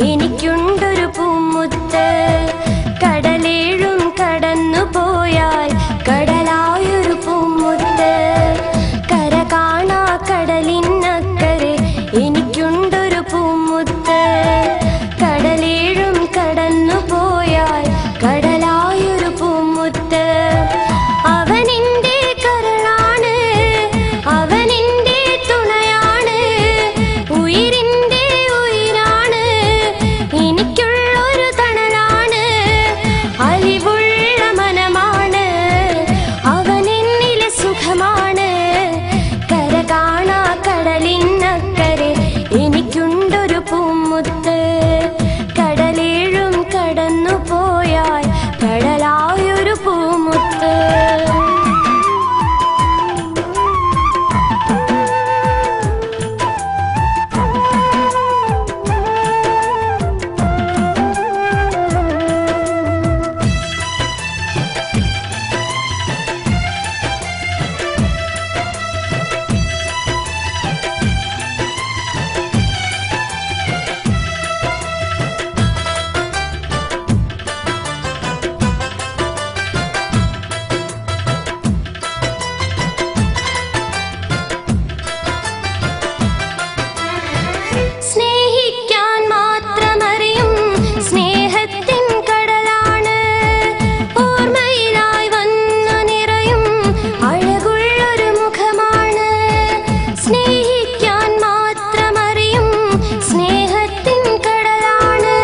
എനിക്കുണ്ടൊരു പൂമുത്ത്. കടലേഴും കടന്നു പോയാൽ കടലായൊരു പൂമുത്ത്. കര കാണാ കടലിനക്കരെ എനിക്കുണ്ടൊരു പൂമുത്ത്. കടലേഴും കടന്നു പോയാൽ കടലായൊരു പൂമുത്ത്. അവനെന്റെ കരളാണ്, അവനെന്റെ തുണയാണ്, ഉയിരിന്റെ ഉയിരാണ്, എനിക്കുള്ളൊരു തണലാണ്, അലിവുള്ള മനമാണ്, അവനെന്നിലെ സുഖമാണ്. കര കാണാ കടലിനക്കരെ എനിക്കുണ്ടൊരു പൂമുത്ത്. കടലേഴും കടന്നു പോയാൽ കടലായൊരു പൂമുത്ത്. സ്നേഹിക്കാൻ മാത്രമറിയും സ്നേഹത്തിൻ കടലാണ്, ഓർമ്മയിലായി വന്നു നിറയും അഴകുള്ളൊരു മുഖമാണ്. സ്നേഹിക്കാൻ മാത്രമറിയും സ്നേഹത്തിൻ കടലാണ്,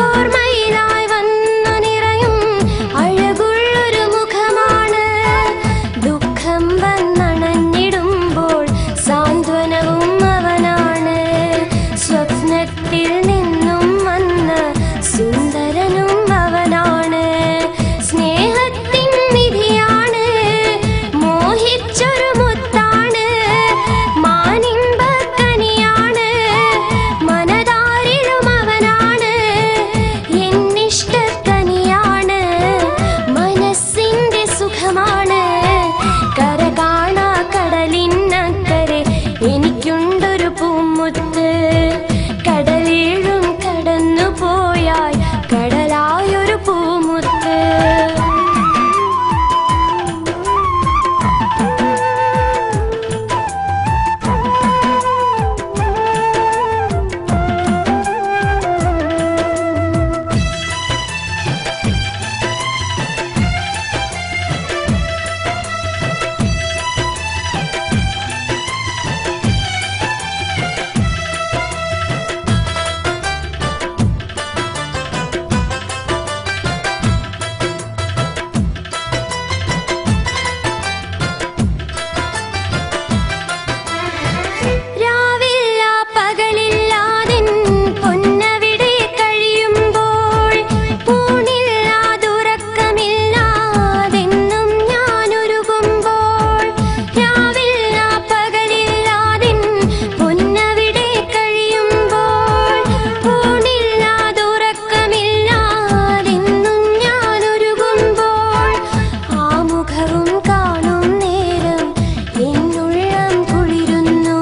ഓർമ്മയിലായി വന്നു നിറയും അഴകുള്ളൊരു മുഖമാണ്. ദുഃഖം വന്നണഞ്ഞിടുമ്പോൾ സാന്ത്വനവും അവനാണ്, സ്വപ്നത്തിൽ നിന്നും വന്ന സുന്ദരനും അവനാണ്. സ്നേഹത്തിൻ നിധിയാണ്, മോഹിച്ചൊരു മുത്താണ്, മാനിമ്പക്കനിയാണ്, മനതാരിലും അവനാണ്, എന്നിഷ്ടക്കനിയാണ്, മനസ്സിന്റെ സുഖമാണ്. കര കാണാ കടലിനക്കരെ എനിക്കുണ്ടൊരു പൂമുത്ത്. കടലേഴും കടന്നു പോയാൽ കടലായൊരു പൂമുത്ത്. രാവില്ല പകലില്ലാതിൻ പൊന്നവിടെ കഴിയുമ്പോൾ, ഊണില്ലാതുറക്കമില്ലാതെന്നും ഞാനൊരുകുമ്പോൾ. രാവില്ല പകലില്ലാതിൻ പൊന്നവിടെ കഴിയുമ്പോൾ, ഊണില്ലാതുറക്കമില്ലാതെന്നും ഞാനൊരുകുമ്പോൾ. ആ മുഖവും കാണും നേരം എന്നുള്ളം കുളിരുന്നു,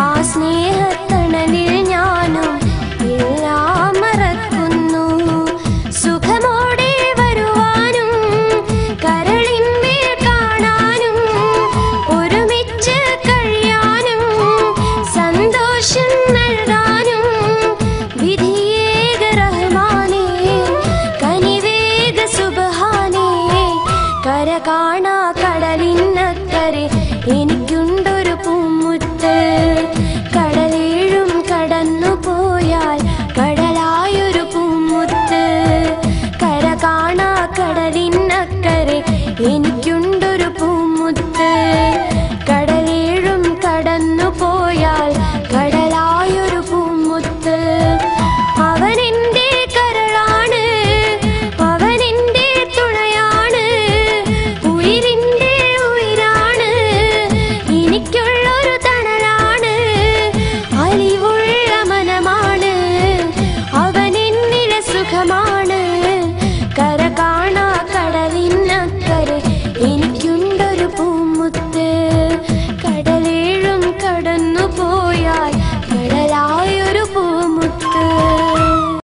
ആ സ്നേഹത്തണലിൽ ഞാനും എല്ലാം മറക്കുന്നു. സുഖമോടെ വരുവാനും കരളിന്മേൽ കാണാനും ഒരുമിച്ച് കഴിയാനും സന്തോഷം നൽകാനും വിധിയേക റഹ്മാനേ, കനിവേക സുബ്ഹാനേ. കര കാണാ കടലിനക്കരെ എനിക്കുണ്ടൊരു പൂമുത്ത്. കടലേഴും കടന്നു പോയാൽ കടലായൊരു പൂമുത്ത്. കര കാണാ കടലിനക്കരെ എനിക്കുണ്ടൊരു പൂമുത്ത്. കടലേഴും കടന്നു പോയാൽ കടലായൊരു പൂമുത്ത്. അവനെന്റെ കരളാണ്, അവനെന്റെ തുണയാണ്, ഉയിരിന്റെ ഉയിരാണ്, എനിക്കുള്ളൊരു തണലാണ്, അലിവ്